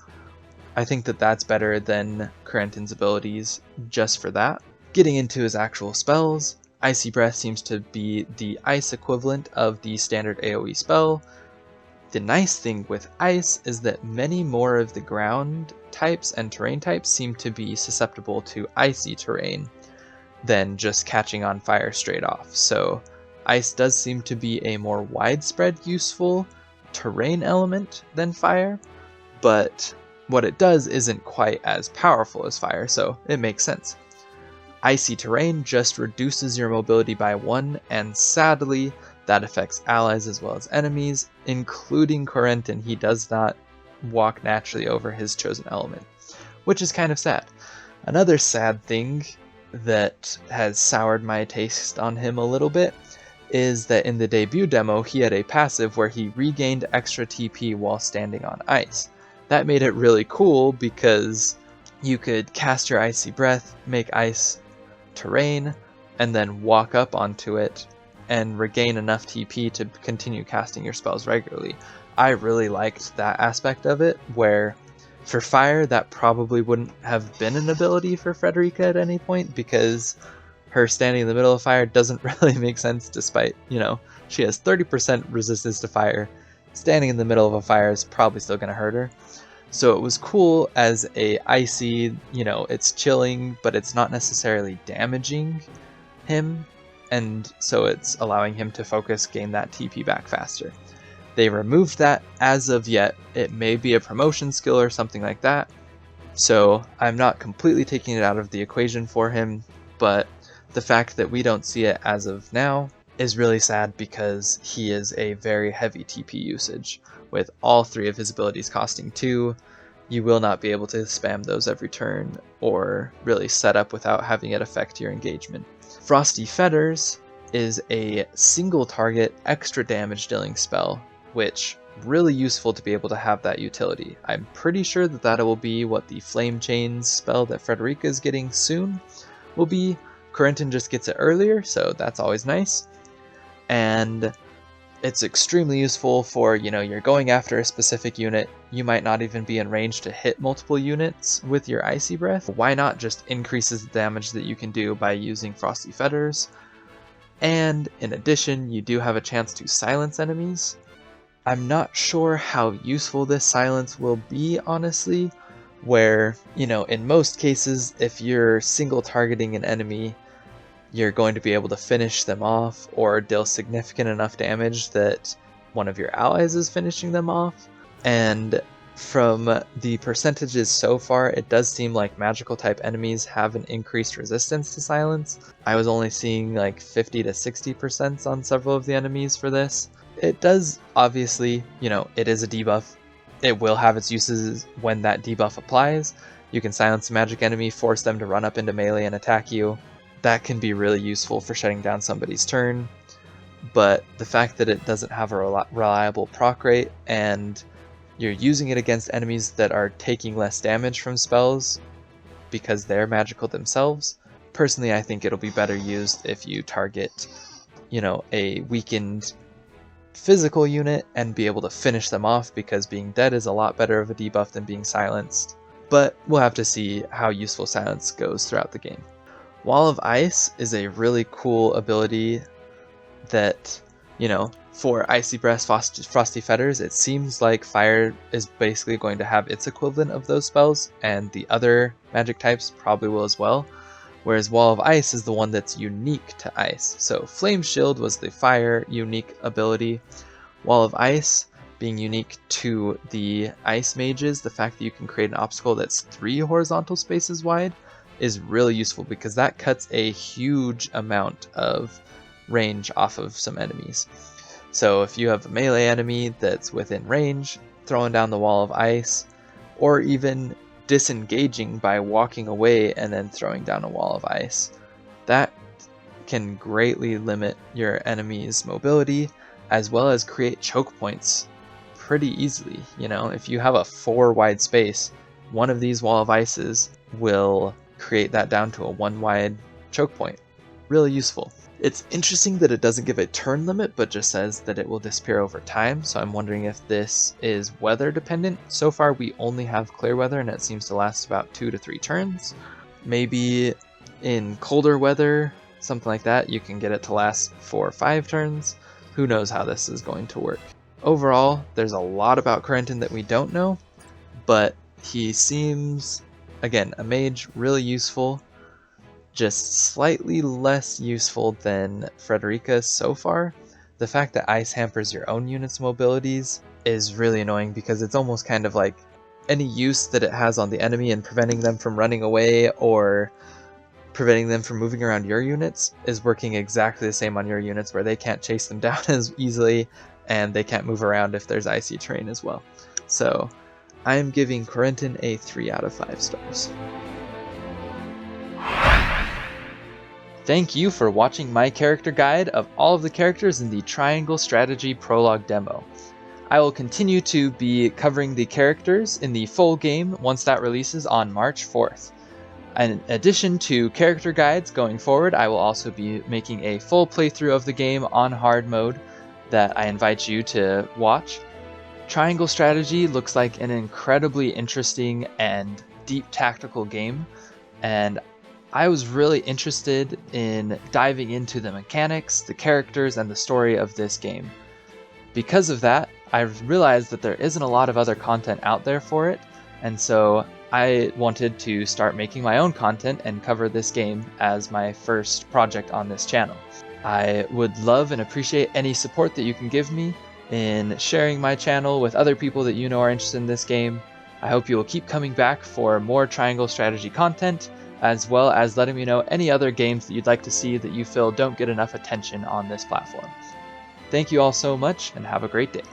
A: I think that that's better than Corentin's abilities just for that. Getting into his actual spells, Icy Breath seems to be the ice equivalent of the standard AoE spell. The nice thing with ice is that many more of the ground types and terrain types seem to be susceptible to icy terrain than just catching on fire straight off. So ice does seem to be a more widespread useful terrain element than fire, but what it does isn't quite as powerful as fire, so it makes sense. Icy terrain just reduces your mobility by 1, and sadly, that affects allies as well as enemies, including Corentin. He does not walk naturally over his chosen element, which is kind of sad. Another sad thing that has soured my taste on him a little bit is that in the debut demo, he had a passive where he regained extra TP while standing on ice. That made it really cool because you could cast your Icy Breath, make ice terrain, and then walk up onto it and regain enough TP to continue casting your spells regularly. I really liked that aspect of it, where for fire that probably wouldn't have been an ability for Frederica at any point, because her standing in the middle of fire doesn't really make sense, despite, you know, she has 30% resistance to fire. Standing in the middle of a fire is probably still going to hurt her. So it was cool as a icy, you know, it's chilling, but it's not necessarily damaging him, and so it's allowing him to focus, gain that TP back faster. They removed that as of yet. It may be a promotion skill or something like that, so I'm not completely taking it out of the equation for him, but the fact that we don't see it as of now is really sad, because he is a very heavy TP usage. With all 3 of his abilities costing 2, you will not be able to spam those every turn or really set up without having it affect your engagement. Frosty Fetters is a single target extra damage dealing spell, which really useful to be able to have that utility. I'm pretty sure that that will be what the Flame Chains spell that Frederica is getting soon will be. Corentin just gets it earlier, so that's always nice. And it's extremely useful for, you know, you're going after a specific unit, you might not even be in range to hit multiple units with your Icy Breath. Why not just increases the damage that you can do by using Frosty Fetters? And in addition, you do have a chance to silence enemies. I'm not sure how useful this silence will be, honestly, where, you know, in most cases, if you're single targeting an enemy, you're going to be able to finish them off or deal significant enough damage that one of your allies is finishing them off. And from the percentages so far, it does seem like magical type enemies have an increased resistance to silence. I was only seeing like 50 to 60% on several of the enemies for this. It does, obviously, you know, it is a debuff. It will have its uses when that debuff applies. You can silence a magic enemy, force them to run up into melee and attack you. That can be really useful for shutting down somebody's turn. but the fact that it doesn't have a reliable proc rate and you're using it against enemies that are taking less damage from spells because they're magical themselves, personally I think it'll be better used if you target, a weakened physical unit and be able to finish them off, because being dead is a lot better of a debuff than being silenced. But we'll have to see how useful silence goes throughout the game. Wall of Ice is a really cool ability that, for Icy Breath, Frosty Fetters, it seems like Fire is basically going to have its equivalent of those spells, and the other magic types probably will as well. Whereas Wall of Ice is the one that's unique to Ice. So Flame Shield was the Fire unique ability. Wall of Ice being unique to the Ice Mages, the fact that you can create an obstacle that's 3 horizontal spaces wide is really useful, because that cuts a huge amount of range off of some enemies. So if you have a melee enemy that's within range, throwing down the Wall of Ice, or even disengaging by walking away and then throwing down a Wall of Ice, that can greatly limit your enemy's mobility, as well as create choke points pretty easily. If you have a 4 wide space, one of these Wall of Ices will create that down to a 1 wide choke point. Really useful. It's interesting that it doesn't give a turn limit, but just says that it will disappear over time, so I'm wondering if this is weather dependent. So far we only have clear weather, and it seems to last about 2 to 3 turns. Maybe in colder weather, something like that, you can get it to last 4 or 5 turns. Who knows how this is going to work. Overall, there's a lot about Corentin that we don't know, but he seems, again, a mage, really useful. Just slightly less useful than Frederica so far. The fact that Ice hampers your own unit's mobilities is really annoying, because it's almost kind of like any use that it has on the enemy and preventing them from running away or preventing them from moving around your units is working exactly the same on your units, where they can't chase them down as easily and they can't move around if there's icy terrain as well. So I am giving Corentin a 3 out of 5 stars. Thank you for watching my character guide of all of the characters in the Triangle Strategy Prologue demo. I will continue to be covering the characters in the full game once that releases on March 4th. In addition to character guides going forward, I will also be making a full playthrough of the game on hard mode that I invite you to watch. Triangle Strategy looks like an incredibly interesting and deep tactical game, and I was really interested in diving into the mechanics, the characters, and the story of this game. Because of that, I've realized that there isn't a lot of other content out there for it, and so I wanted to start making my own content and cover this game as my first project on this channel. I would love and appreciate any support that you can give me in sharing my channel with other people that you know are interested in this game. I hope you will keep coming back for more Triangle Strategy content, as well as letting me know any other games that you'd like to see that you feel don't get enough attention on this platform. Thank you all so much, and have a great day.